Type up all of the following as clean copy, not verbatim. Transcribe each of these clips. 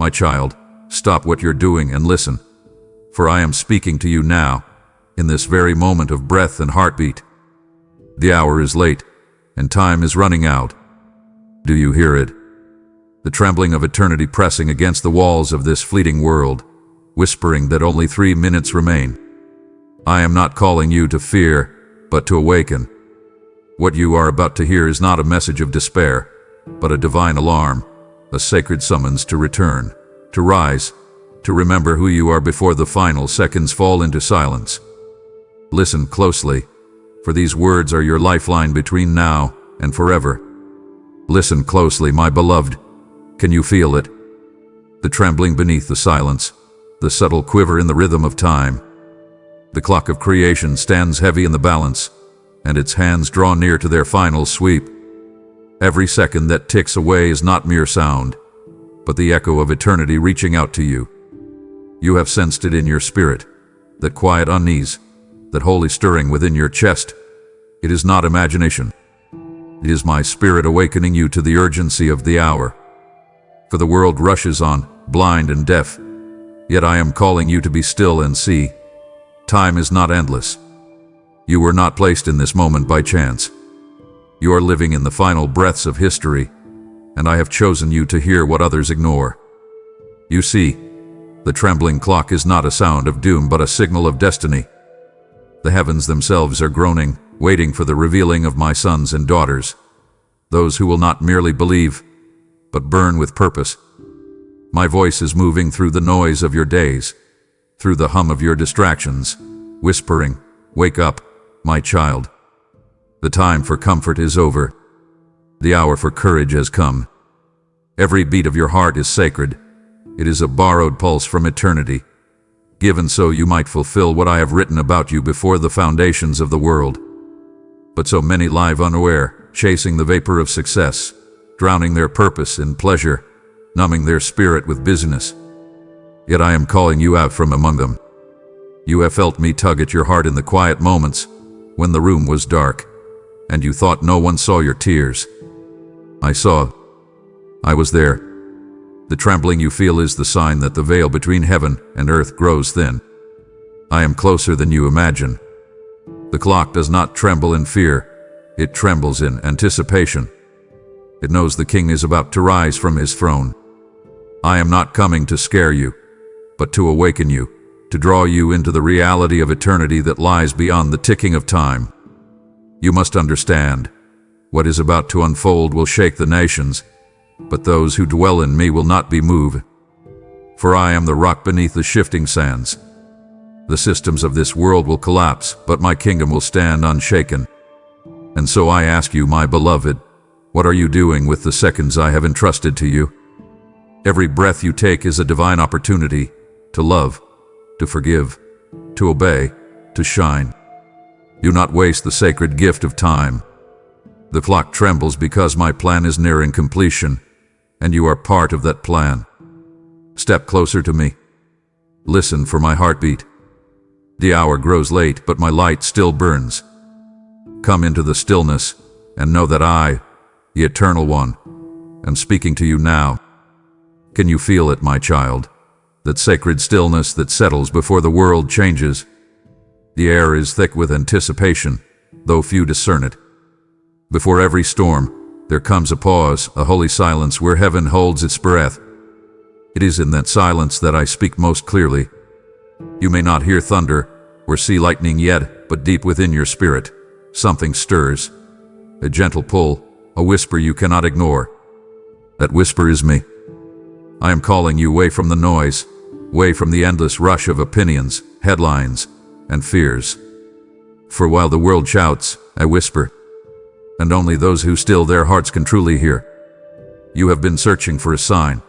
My child, stop what you're doing and listen. For I am speaking to you now, in this very moment of breath and heartbeat. The hour is late, and time is running out. Do you hear it? The trembling of eternity pressing against the walls of this fleeting world, whispering that only 3 minutes remain. I am not calling you to fear, but to awaken. What you are about to hear is not a message of despair, but a divine alarm, a sacred summons to return, to rise, to remember who you are before the final seconds fall into silence. Listen closely, for these words are your lifeline between now and forever. Listen closely, my beloved. Can you feel it? The trembling beneath the silence, the subtle quiver in the rhythm of time. The clock of creation stands heavy in the balance, and its hands draw near to their final sweep. Every second that ticks away is not mere sound, but the echo of eternity reaching out to you. You have sensed it in your spirit, that quiet unease, that holy stirring within your chest. It is not imagination. It is my spirit awakening you to the urgency of the hour. For the world rushes on, blind and deaf, yet I am calling you to be still and see. Time is not endless. You were not placed in this moment by chance. You are living in the final breaths of history, and I have chosen you to hear what others ignore. You see, the trembling clock is not a sound of doom but a signal of destiny. The heavens themselves are groaning, waiting for the revealing of my sons and daughters, those who will not merely believe, but burn with purpose. My voice is moving through the noise of your days, through the hum of your distractions, whispering, "Wake up, my child. The time for comfort is over. The hour for courage has come. Every beat of your heart is sacred. It is a borrowed pulse from eternity, given so you might fulfill what I have written about you before the foundations of the world. But so many live unaware, chasing the vapor of success, drowning their purpose in pleasure, numbing their spirit with busyness. Yet I am calling you out from among them. You have felt me tug at your heart in the quiet moments, when the room was dark, and you thought no one saw your tears. I saw. I was there. The trembling you feel is the sign that the veil between heaven and earth grows thin. I am closer than you imagine. The clock does not tremble in fear, it trembles in anticipation. It knows the king is about to rise from his throne. I am not coming to scare you, but to awaken you, to draw you into the reality of eternity that lies beyond the ticking of time. You must understand, what is about to unfold will shake the nations, but those who dwell in me will not be moved. For I am the rock beneath the shifting sands. The systems of this world will collapse, but my kingdom will stand unshaken. And so I ask you, my beloved, what are you doing with the seconds I have entrusted to you? Every breath you take is a divine opportunity to love, to forgive, to obey, to shine. Do not waste the sacred gift of time. The clock trembles because my plan is nearing completion, and you are part of that plan. Step closer to me. Listen for my heartbeat. The hour grows late, but my light still burns. Come into the stillness and know that I, the Eternal One, am speaking to you now. Can you feel it, my child? That sacred stillness that settles before the world changes. The air is thick with anticipation, though few discern it. Before every storm, there comes a pause, a holy silence where heaven holds its breath. It is in that silence that I speak most clearly. You may not hear thunder or see lightning yet, but deep within your spirit, something stirs. A gentle pull, a whisper you cannot ignore. That whisper is me. I am calling you away from the noise, away from the endless rush of opinions, headlines, and fears. For while the world shouts, I whisper, and only those who still their hearts can truly hear. You have been searching for a sign,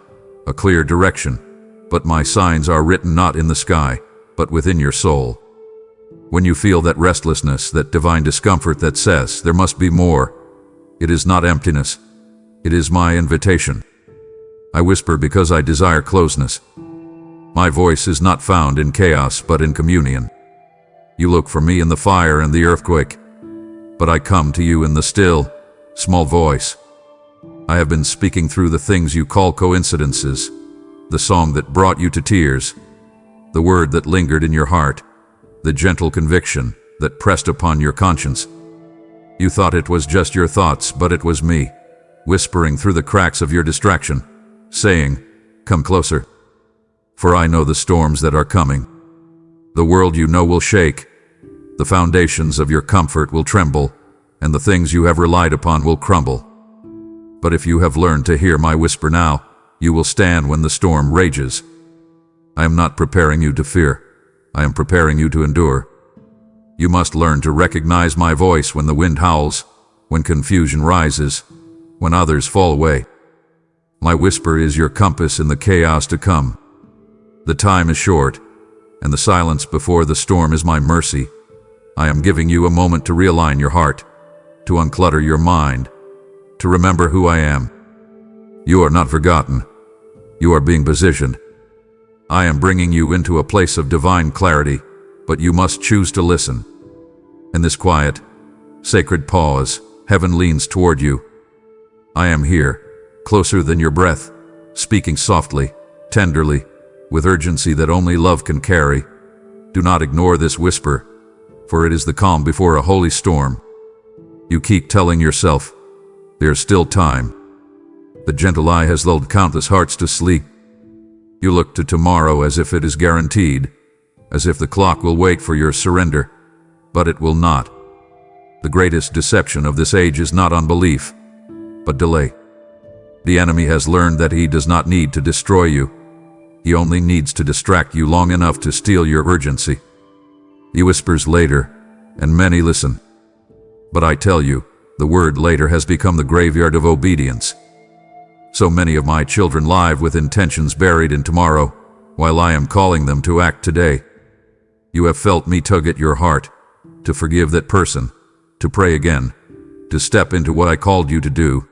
a clear direction, but my signs are written not in the sky, but within your soul. When you feel that restlessness, that divine discomfort that says there must be more, it is not emptiness, it is my invitation. I whisper because I desire closeness. My voice is not found in chaos, but in communion. You look for me in the fire and the earthquake, but I come to you in the still, small voice. I have been speaking through the things you call coincidences, the song that brought you to tears, the word that lingered in your heart, the gentle conviction that pressed upon your conscience. You thought it was just your thoughts, but it was me, whispering through the cracks of your distraction, saying, "Come closer, for I know the storms that are coming. The world you know will shake, the foundations of your comfort will tremble, and the things you have relied upon will crumble. But if you have learned to hear my whisper now, you will stand when the storm rages. I am not preparing you to fear, I am preparing you to endure. You must learn to recognize my voice when the wind howls, when confusion rises, when others fall away. My whisper is your compass in the chaos to come. The time is short, and the silence before the storm is my mercy. I am giving you a moment to realign your heart, to unclutter your mind, to remember who I am. You are not forgotten. You are being positioned. I am bringing you into a place of divine clarity, but you must choose to listen. In this quiet, sacred pause, heaven leans toward you. I am here, closer than your breath, speaking softly, tenderly, with urgency that only love can carry. Do not ignore this whisper, for it is the calm before a holy storm. You keep telling yourself, "There's still time." The gentle lie has lulled countless hearts to sleep. You look to tomorrow as if it is guaranteed, as if the clock will wait for your surrender, but it will not. The greatest deception of this age is not unbelief, but delay. The enemy has learned that he does not need to destroy you. He only needs to distract you long enough to steal your urgency. He whispers later, and many listen. But I tell you, the word later has become the graveyard of obedience. So many of my children live with intentions buried in tomorrow, while I am calling them to act today. You have felt me tug at your heart, to forgive that person, to pray again, to step into what I called you to do.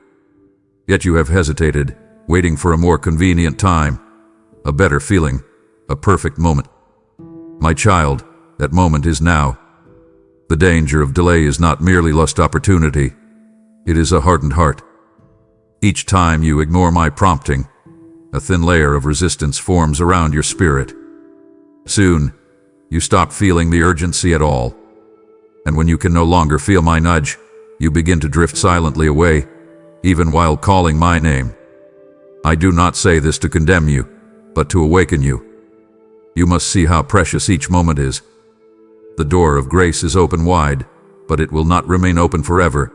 Yet you have hesitated, waiting for a more convenient time, a better feeling, a perfect moment. My child, that moment is now. The danger of delay is not merely lost opportunity, it is a hardened heart. Each time you ignore my prompting, a thin layer of resistance forms around your spirit. Soon, you stop feeling the urgency at all. And when you can no longer feel my nudge, you begin to drift silently away, even while calling my name. I do not say this to condemn you, but to awaken you. You must see how precious each moment is. The door of grace is open wide, but it will not remain open forever.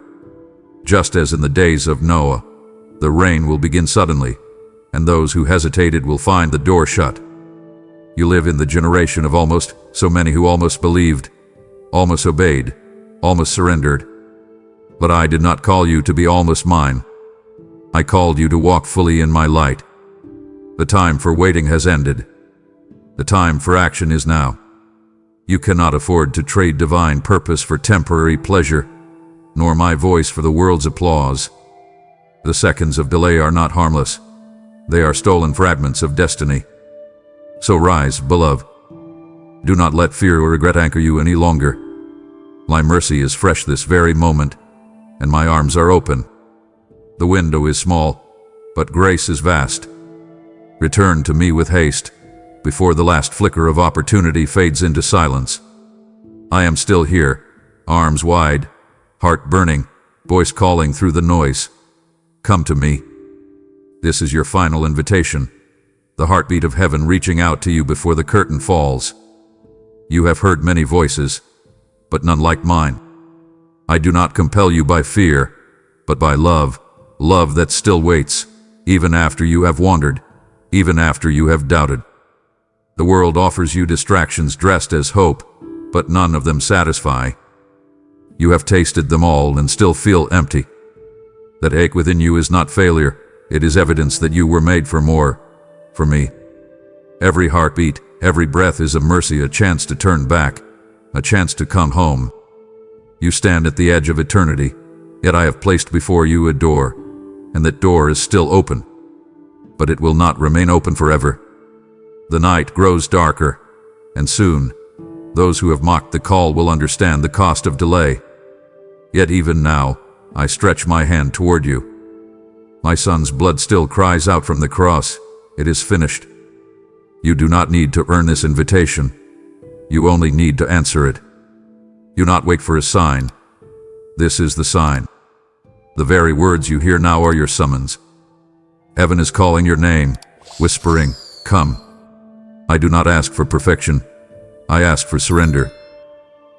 Just as in the days of Noah, the rain will begin suddenly, and those who hesitated will find the door shut. You live in the generation of almost, so many who almost believed, almost obeyed, almost surrendered. But I did not call you to be almost mine. I called you to walk fully in my light. The time for waiting has ended. The time for action is now. You cannot afford to trade divine purpose for temporary pleasure, nor my voice for the world's applause. The seconds of delay are not harmless. They are stolen fragments of destiny. So rise, beloved. Do not let fear or regret anchor you any longer. My mercy is fresh this very moment, and my arms are open. The window is small, but grace is vast. Return to me with haste, before the last flicker of opportunity fades into silence. I am still here, arms wide, heart burning, voice calling through the noise. Come to me. This is your final invitation, the heartbeat of heaven reaching out to you before the curtain falls. You have heard many voices, but none like mine. I do not compel you by fear, but by love, love that still waits, even after you have wandered, even after you have doubted. The world offers you distractions dressed as hope, but none of them satisfy. You have tasted them all and still feel empty. That ache within you is not failure, it is evidence that you were made for more, for me. Every heartbeat, every breath is a mercy, a chance to turn back, a chance to come home. You stand at the edge of eternity, yet I have placed before you a door, and that door is still open. But it will not remain open forever. The night grows darker, and soon, those who have mocked the call will understand the cost of delay. Yet even now, I stretch my hand toward you. My son's blood still cries out from the cross, "It is finished." You do not need to earn this invitation. You only need to answer it. Do not wait for a sign. This is the sign. The very words you hear now are your summons. Heaven is calling your name, whispering, "Come." I do not ask for perfection. I ask for surrender.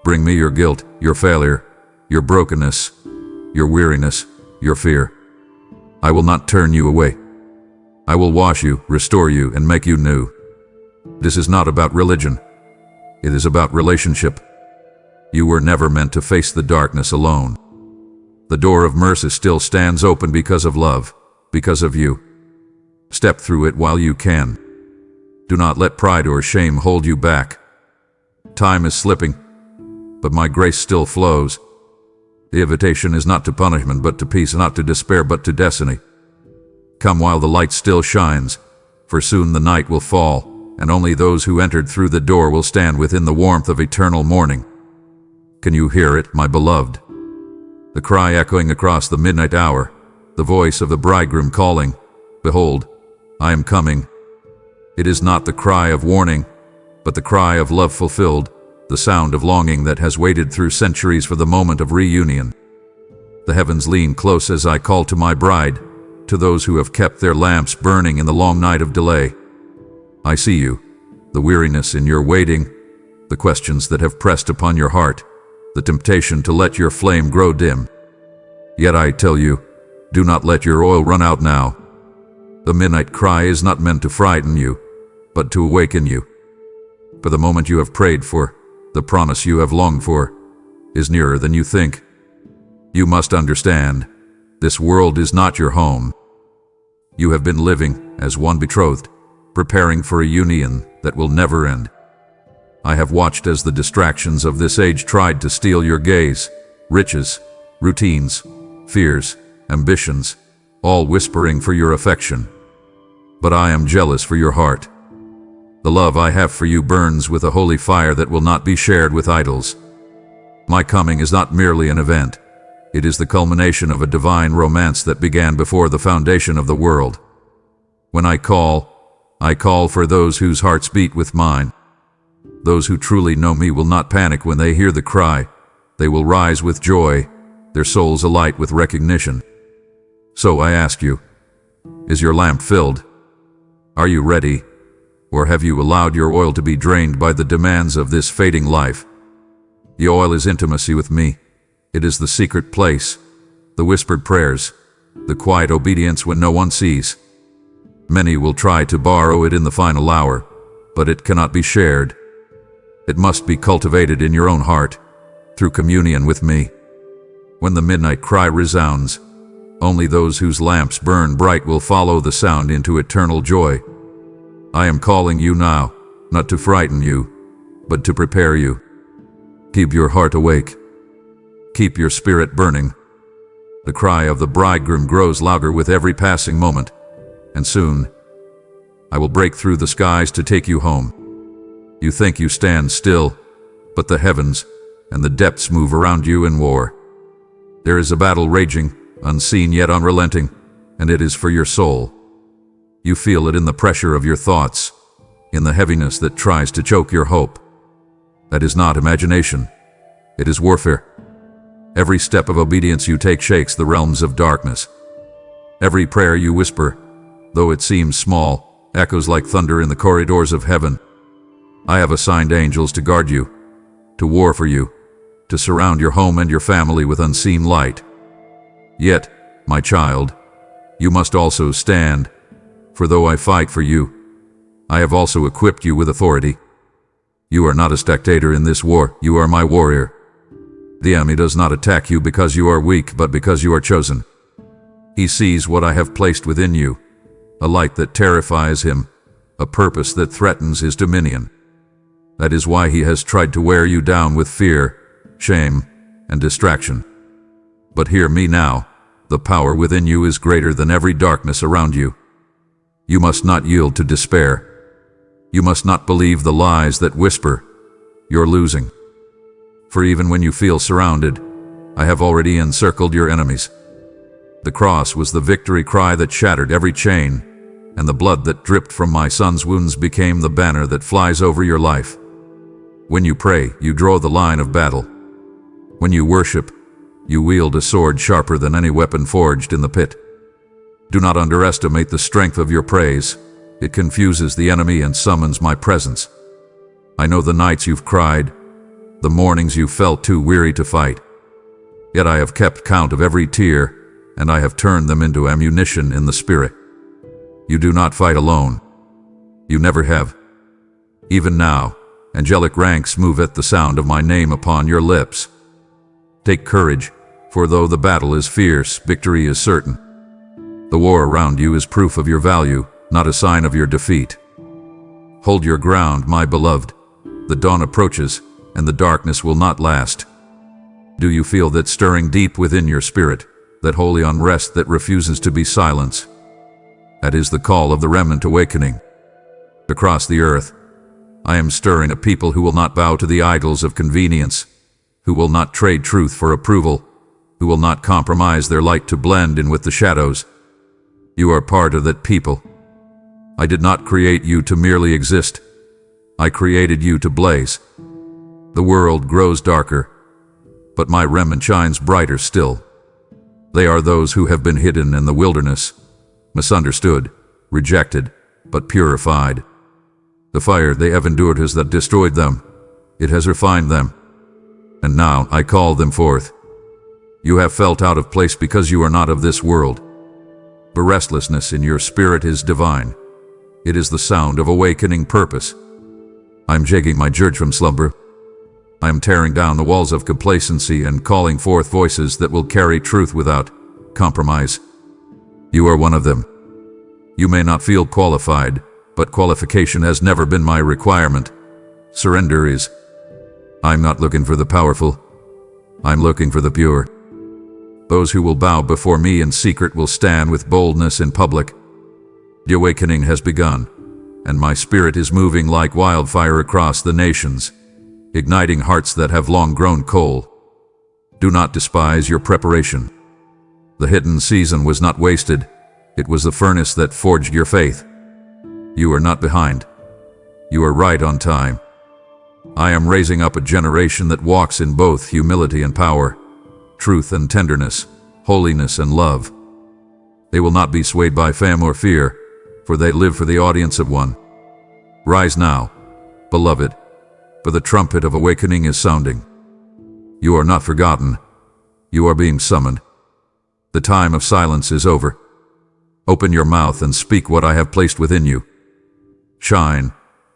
Bring me your guilt, your failure, your brokenness, your weariness, your fear. I will not turn you away. I will wash you, restore you, and make you new. This is not about religion. It is about relationship. You were never meant to face the darkness alone. The door of mercy still stands open because of love, because of you. Step through it while you can. Do not let pride or shame hold you back. Time is slipping, but my grace still flows. The invitation is not to punishment, but to peace, not to despair, but to destiny. Come while the light still shines, for soon the night will fall, and only those who entered through the door will stand within the warmth of eternal morning. Can you hear it, my beloved? The cry echoing across the midnight hour, the voice of the bridegroom calling, "Behold, I am coming." It is not the cry of warning, but the cry of love fulfilled, the sound of longing that has waited through centuries for the moment of reunion. The heavens lean close as I call to my bride, to those who have kept their lamps burning in the long night of delay. I see you, the weariness in your waiting, the questions that have pressed upon your heart, the temptation to let your flame grow dim. Yet I tell you, do not let your oil run out now. The midnight cry is not meant to frighten you, but to awaken you. For the moment you have prayed for, the promise you have longed for, is nearer than you think. You must understand, this world is not your home. You have been living as one betrothed, preparing for a union that will never end. I have watched as the distractions of this age tried to steal your gaze, riches, routines, fears, ambitions, all whispering for your affection. But I am jealous for your heart. The love I have for you burns with a holy fire that will not be shared with idols. My coming is not merely an event. It is the culmination of a divine romance that began before the foundation of the world. When I call for those whose hearts beat with mine. Those who truly know me will not panic when they hear the cry. They will rise with joy, their souls alight with recognition. So I ask you, is your lamp filled? Are you ready? Or have you allowed your oil to be drained by the demands of this fading life? The oil is intimacy with me. It is the secret place, the whispered prayers, the quiet obedience when no one sees. Many will try to borrow it in the final hour, but it cannot be shared. It must be cultivated in your own heart, through communion with me. When the midnight cry resounds, only those whose lamps burn bright will follow the sound into eternal joy. I am calling you now, not to frighten you, but to prepare you. Keep your heart awake. Keep your spirit burning. The cry of the bridegroom grows louder with every passing moment, and soon I will break through the skies to take you home. You think you stand still, but the heavens and the depths move around you in war. There is a battle raging, unseen yet unrelenting, and it is for your soul. You feel it in the pressure of your thoughts, in the heaviness that tries to choke your hope. That is not imagination. It is warfare. Every step of obedience you take shakes the realms of darkness. Every prayer you whisper, though it seems small, echoes like thunder in the corridors of heaven. I have assigned angels to guard you, to war for you, to surround your home and your family with unseen light. Yet, my child, you must also stand, for though I fight for you, I have also equipped you with authority. You are not a spectator in this war, you are my warrior. The enemy does not attack you because you are weak, but because you are chosen. He sees what I have placed within you, a light that terrifies him, a purpose that threatens his dominion. That is why he has tried to wear you down with fear, shame, and distraction. But hear me now, the power within you is greater than every darkness around you. You must not yield to despair. You must not believe the lies that whisper, "You're losing." For even when you feel surrounded, I have already encircled your enemies. The cross was the victory cry that shattered every chain, and the blood that dripped from my son's wounds became the banner that flies over your life. When you pray, you draw the line of battle. When you worship, you wield a sword sharper than any weapon forged in the pit. Do not underestimate the strength of your praise. It confuses the enemy and summons my presence. I know the nights you've cried, the mornings you felt too weary to fight. Yet I have kept count of every tear, and I have turned them into ammunition in the Spirit. You do not fight alone. You never have. Even now, angelic ranks move at the sound of my name upon your lips. Take courage, for though the battle is fierce, victory is certain. The war around you is proof of your value, not a sign of your defeat. Hold your ground, my beloved. The dawn approaches, and the darkness will not last. Do you feel that stirring deep within your spirit, that holy unrest that refuses to be silenced? That is the call of the remnant awakening. Across the earth, I am stirring a people who will not bow to the idols of convenience, who will not trade truth for approval, who will not compromise their light to blend in with the shadows. You are part of that people. I did not create you to merely exist. I created you to blaze. The world grows darker, but my remnant shines brighter still. They are those who have been hidden in the wilderness, misunderstood, rejected, but purified. The fire they have endured has not destroyed them. It has refined them. And now I call them forth. You have felt out of place because you are not of this world. The restlessness in your spirit is divine. It is the sound of awakening purpose. I am shaking my church from slumber. I am tearing down the walls of complacency and calling forth voices that will carry truth without compromise. You are one of them. You may not feel qualified, but qualification has never been my requirement. Surrender is. I'm not looking for the powerful. I'm looking for the pure. Those who will bow before me in secret will stand with boldness in public. The awakening has begun, and my spirit is moving like wildfire across the nations, igniting hearts that have long grown cold. Do not despise your preparation. The hidden season was not wasted. It was the furnace that forged your faith. You are not behind. You are right on time. I am raising up a generation that walks in both humility and power, truth and tenderness, holiness and love. They will not be swayed by fame or fear, for they live for the audience of one. Rise now, beloved, for the trumpet of awakening is sounding. You are not forgotten. You are being summoned. The time of silence is over. Open your mouth and speak what I have placed within you. Shine,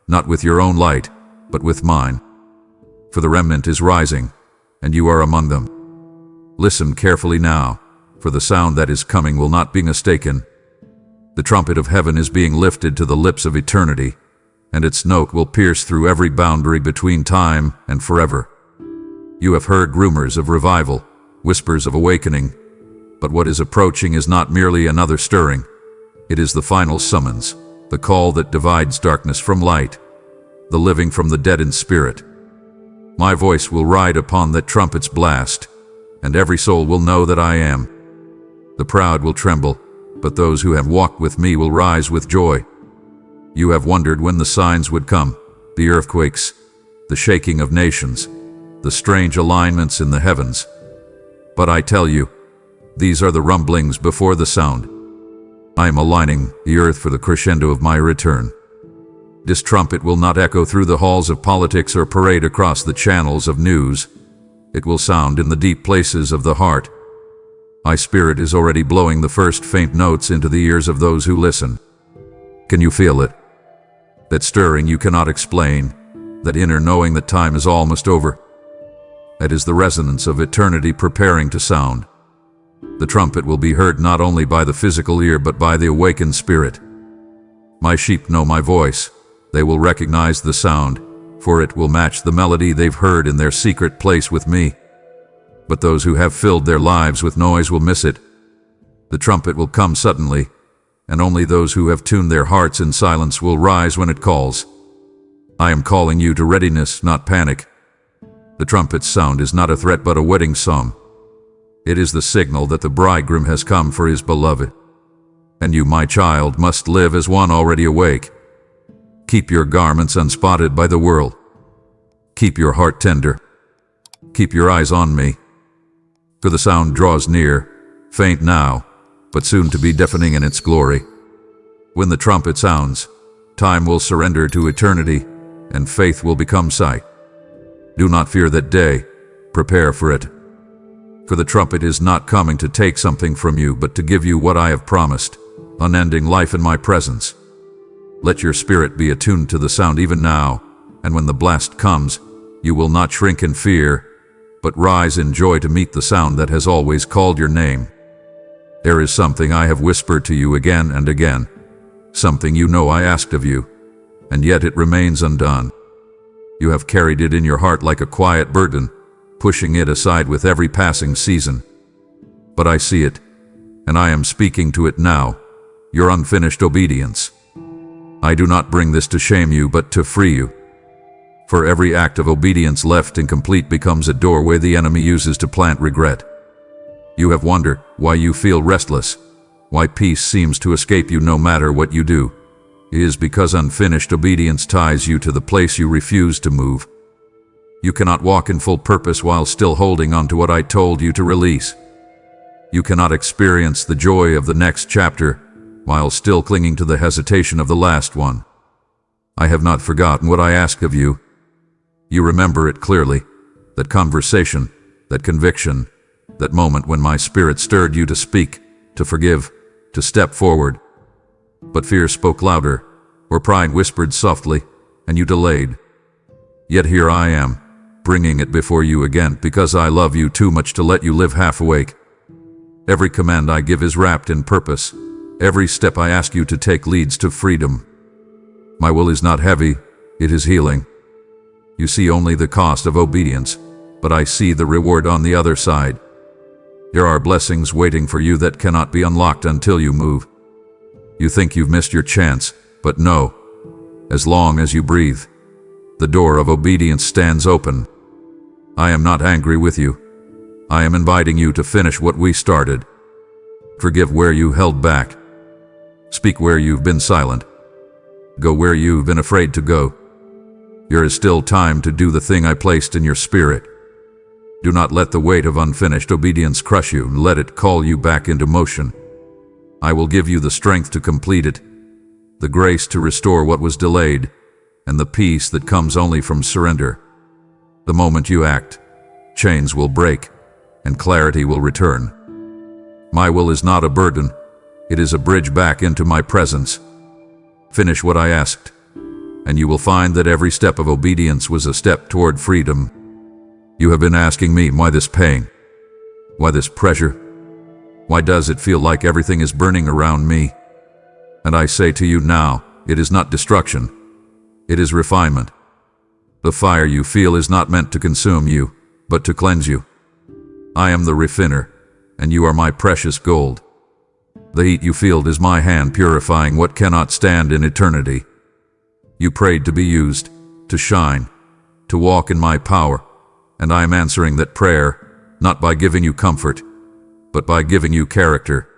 not with your own light, but with mine. For the remnant is rising, and you are among them. Listen carefully now, for the sound that is coming will not be mistaken. The trumpet of heaven is being lifted to the lips of eternity, and its note will pierce through every boundary between time and forever. You have heard rumors of revival, whispers of awakening, but what is approaching is not merely another stirring. It is the final summons, the call that divides darkness from light, the living from the dead in spirit. My voice will ride upon that trumpet's blast, and every soul will know that I am. The proud will tremble, but those who have walked with me will rise with joy. You have wondered when the signs would come, the earthquakes, the shaking of nations, the strange alignments in the heavens. But I tell you, these are the rumblings before the sound. I am aligning the earth for the crescendo of my return. This trumpet will not echo through the halls of politics or parade across the channels of news. It will sound in the deep places of the heart. My spirit is already blowing the first faint notes into the ears of those who listen. Can you feel it? That stirring you cannot explain, that inner knowing that time is almost over. That is the resonance of eternity preparing to sound. The trumpet will be heard not only by the physical ear but by the awakened spirit. My sheep know my voice. They will recognize the sound, for it will match the melody they've heard in their secret place with me. But those who have filled their lives with noise will miss it. The trumpet will come suddenly, and only those who have tuned their hearts in silence will rise when it calls. I am calling you to readiness, not panic. The trumpet's sound is not a threat but a wedding song. It is the signal that the bridegroom has come for his beloved. And you, my child, must live as one already awake. Keep your garments unspotted by the world. Keep your heart tender. Keep your eyes on me. For the sound draws near, faint now, but soon to be deafening in its glory. When the trumpet sounds, time will surrender to eternity, and faith will become sight. Do not fear that day, prepare for it. For the trumpet is not coming to take something from you, but to give you what I have promised, unending life in my presence. Let your spirit be attuned to the sound even now, and when the blast comes, you will not shrink in fear, but rise in joy to meet the sound that has always called your name. There is something I have whispered to you again and again, something you know I asked of you, and yet it remains undone. You have carried it in your heart like a quiet burden, pushing it aside with every passing season. But I see it, and I am speaking to it now, your unfinished obedience. I do not bring this to shame you, but to free you. For every act of obedience left incomplete becomes a doorway the enemy uses to plant regret. You have wondered why you feel restless, why peace seems to escape you no matter what you do. It is because unfinished obedience ties you to the place you refuse to move. You cannot walk in full purpose while still holding on to what I told you to release. You cannot experience the joy of the next chapter while still clinging to the hesitation of the last one. I have not forgotten what I asked of you. You remember it clearly, that conversation, that conviction, that moment when my spirit stirred you to speak, to forgive, to step forward. But fear spoke louder, or pride whispered softly, and you delayed. Yet here I am, bringing it before you again, because I love you too much to let you live half awake. Every command I give is wrapped in purpose. Every step I ask you to take leads to freedom. My will is not heavy, it is healing. You see only the cost of obedience, but I see the reward on the other side. There are blessings waiting for you that cannot be unlocked until you move. You think you've missed your chance, but no. As long as you breathe, the door of obedience stands open. I am not angry with you. I am inviting you to finish what we started. Forgive where you held back. Speak where you've been silent. Go where you've been afraid to go. There is still time to do the thing I placed in your spirit. Do not let the weight of unfinished obedience crush you. Let it call you back into motion. I will give you the strength to complete it, the grace to restore what was delayed, and the peace that comes only from surrender. The moment you act, chains will break, and clarity will return. My will is not a burden. It is a bridge back into my presence. Finish what I asked, and you will find that every step of obedience was a step toward freedom. You have been asking me, why this pain? Why this pressure? Why does it feel like everything is burning around me? And I say to you now, it is not destruction. It is refinement. The fire you feel is not meant to consume you, but to cleanse you. I am the refiner, and you are my precious gold. The heat you feel is my hand purifying what cannot stand in eternity. You prayed to be used, to shine, to walk in my power, and I am answering that prayer, not by giving you comfort, but by giving you character.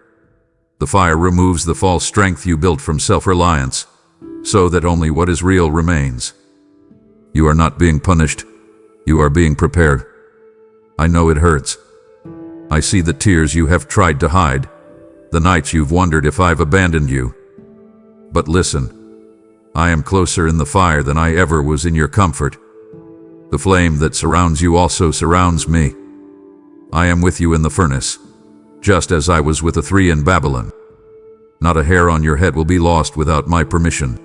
The fire removes the false strength you built from self-reliance, so that only what is real remains. You are not being punished, you are being prepared. I know it hurts. I see the tears you have tried to hide, the nights you've wondered if I've abandoned you. But listen, I am closer in the fire than I ever was in your comfort. The flame that surrounds you also surrounds me. I am with you in the furnace, just as I was with the three in Babylon. Not a hair on your head will be lost without my permission.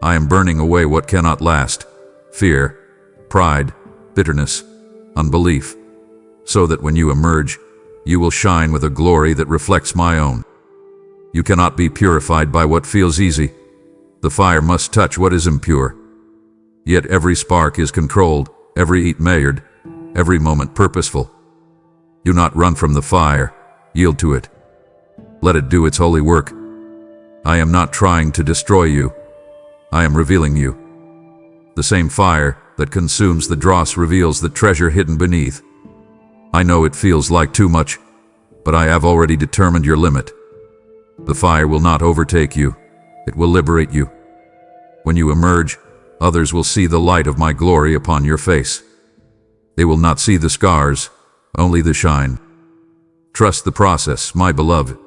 I am burning away what cannot last, fear, pride, bitterness, unbelief, so that when you emerge, you will shine with a glory that reflects my own. You cannot be purified by what feels easy. The fire must touch what is impure. Yet every spark is controlled, every heat measured, every moment purposeful. Do not run from the fire, yield to it. Let it do its holy work. I am not trying to destroy you. I am revealing you. The same fire that consumes the dross reveals the treasure hidden beneath. I know it feels like too much, but I have already determined your limit. The fire will not overtake you. It will liberate you. When you emerge, others will see the light of my glory upon your face. They will not see the scars, only the shine. Trust the process, my beloved.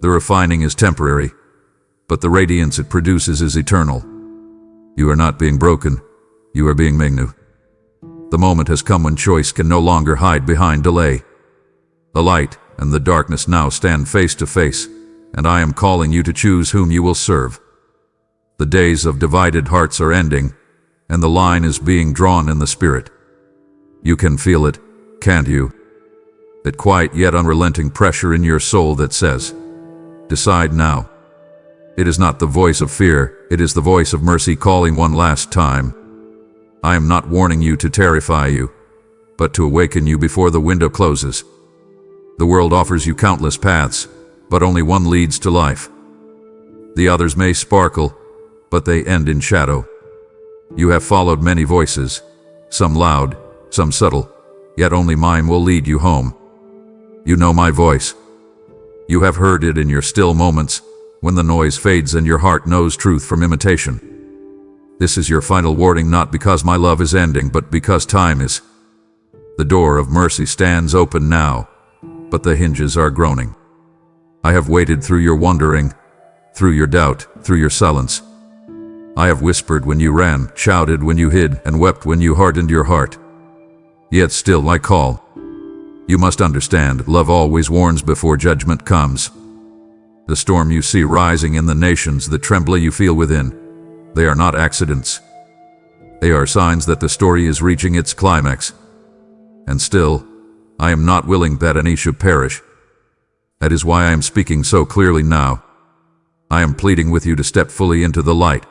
The refining is temporary, but the radiance it produces is eternal. You are not being broken, you are being made new. The moment has come when choice can no longer hide behind delay. The light and the darkness now stand face to face, and I am calling you to choose whom you will serve. The days of divided hearts are ending, and the line is being drawn in the spirit. You can feel it, can't you? That quiet yet unrelenting pressure in your soul that says, decide now. It is not the voice of fear, it is the voice of mercy calling one last time. I am not warning you to terrify you, but to awaken you before the window closes. The world offers you countless paths, but only one leads to life. The others may sparkle, but they end in shadow. You have followed many voices, some loud, some subtle, yet only mine will lead you home. You know my voice. You have heard it in your still moments, when the noise fades and your heart knows truth from imitation. This is your final warning, not because my love is ending, but because time is. The door of mercy stands open now, but the hinges are groaning. I have waited through your wondering, through your doubt, through your silence. I have whispered when you ran, shouted when you hid, and wept when you hardened your heart. Yet still I call. You must understand, love always warns before judgment comes. The storm you see rising in the nations, the trembling you feel within, they are not accidents. They are signs that the story is reaching its climax. And still, I am not willing that any should perish. That is why I am speaking so clearly now. I am pleading with you to step fully into the light.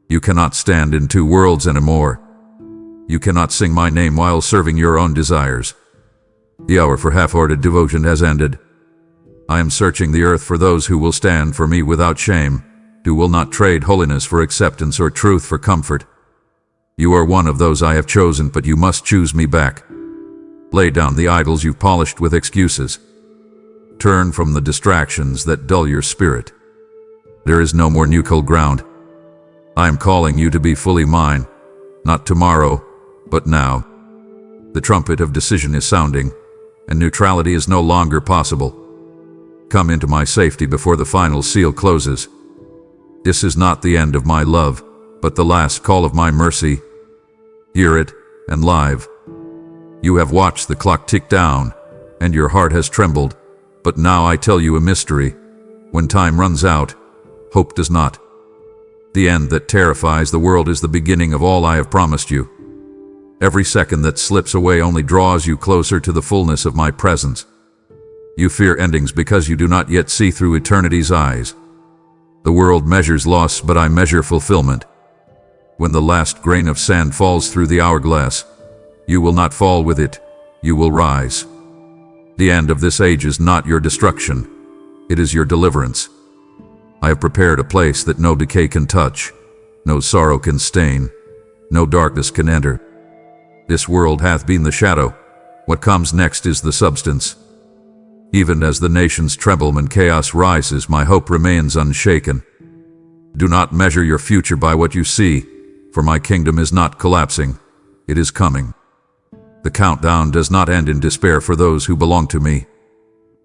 You cannot stand in two worlds anymore. You cannot sing my name while serving your own desires. The hour for half-hearted devotion has ended. I am searching the earth for those who will stand for me without shame, who will not trade holiness for acceptance or truth for comfort. You are one of those I have chosen, but you must choose me back. Lay down the idols you've polished with excuses. Turn from the distractions that dull your spirit. There is no more neutral ground. I am calling you to be fully mine, not tomorrow, but now. The trumpet of decision is sounding, and neutrality is no longer possible. Come into my safety before the final seal closes. This is not the end of my love, but the last call of my mercy. Hear it, and live. You have watched the clock tick down, and your heart has trembled, but now I tell you a mystery. When time runs out, hope does not. The end that terrifies the world is the beginning of all I have promised you. Every second that slips away only draws you closer to the fullness of my presence. You fear endings because you do not yet see through eternity's eyes. The world measures loss, but I measure fulfillment. When the last grain of sand falls through the hourglass, you will not fall with it, you will rise. The end of this age is not your destruction, it is your deliverance. I have prepared a place that no decay can touch, no sorrow can stain, no darkness can enter. This world hath been the shadow, what comes next is the substance. Even as the nations tremble when chaos rises, my hope remains unshaken. Do not measure your future by what you see, for my kingdom is not collapsing, it is coming. The countdown does not end in despair for those who belong to me.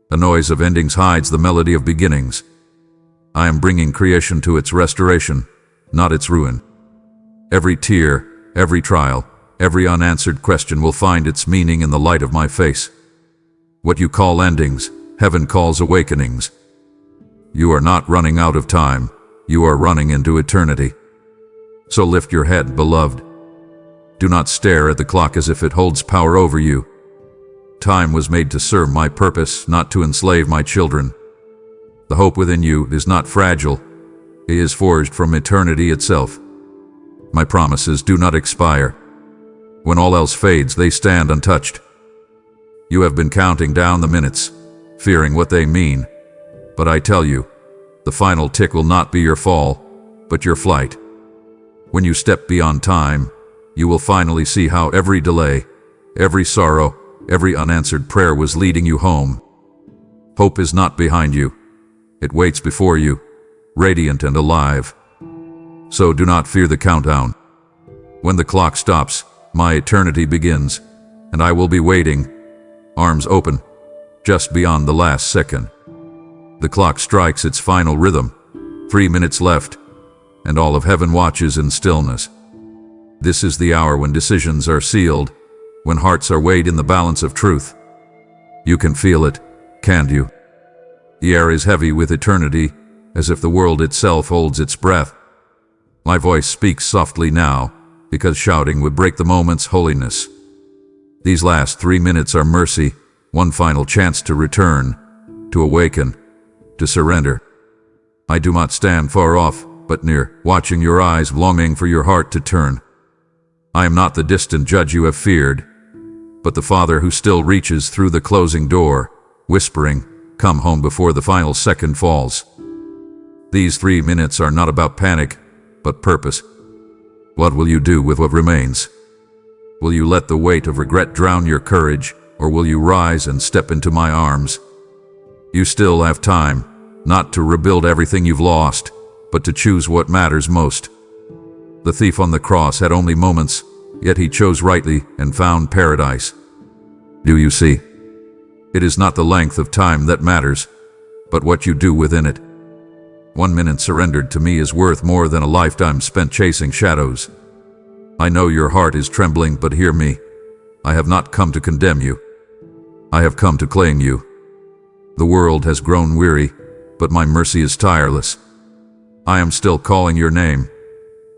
The noise of endings hides the melody of beginnings. I am bringing creation to its restoration, not its ruin. Every tear, every trial, every unanswered question will find its meaning in the light of my face. What you call endings, heaven calls awakenings. You are not running out of time, you are running into eternity. So lift your head, beloved. Do not stare at the clock as if it holds power over you. Time was made to serve my purpose, not to enslave my children. The hope within you is not fragile, it is forged from eternity itself. My promises do not expire. When all else fades, they stand untouched. You have been counting down the minutes, fearing what they mean. But I tell you, the final tick will not be your fall, but your flight. When you step beyond time, you will finally see how every delay, every sorrow, every unanswered prayer was leading you home. Hope is not behind you. It waits before you, radiant and alive. So do not fear the countdown. When the clock stops, my eternity begins, and I will be waiting, arms open, just beyond the last second. The clock strikes its final rhythm, 3 minutes left, and all of heaven watches in stillness. This is the hour when decisions are sealed, when hearts are weighed in the balance of truth. You can feel it, can't you? The air is heavy with eternity, as if the world itself holds its breath. My voice speaks softly now, because shouting would break the moment's holiness. These last 3 minutes are mercy, one final chance to return, to awaken, to surrender. I do not stand far off, but near, watching your eyes, longing for your heart to turn. I am not the distant judge you have feared, but the Father who still reaches through the closing door, whispering, "Come home," before the final second falls. These 3 minutes are not about panic, but purpose. What will you do with what remains? Will you let the weight of regret drown your courage, or will you rise and step into my arms? You still have time, not to rebuild everything you've lost, but to choose what matters most. The thief on the cross had only moments, yet he chose rightly and found paradise. Do you see? It is not the length of time that matters, but what you do within it. 1 minute surrendered to me is worth more than a lifetime spent chasing shadows. I know your heart is trembling, but hear me. I have not come to condemn you. I have come to claim you. The world has grown weary, but my mercy is tireless. I am still calling your name,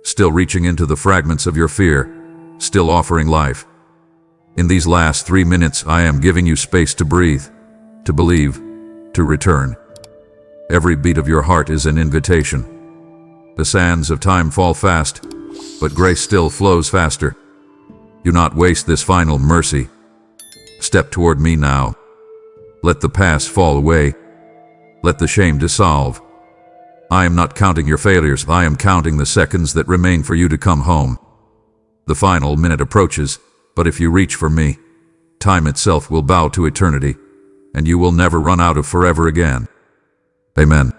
still reaching into the fragments of your fear, still offering life. In these last 3 minutes, I am giving you space to breathe, to believe, to return. Every beat of your heart is an invitation. The sands of time fall fast, but grace still flows faster. Do not waste this final mercy. Step toward me now. Let the past fall away. Let the shame dissolve. I am not counting your failures. I am counting the seconds that remain for you to come home. The final minute approaches, but if you reach for me, time itself will bow to eternity, and you will never run out of forever again. Amen.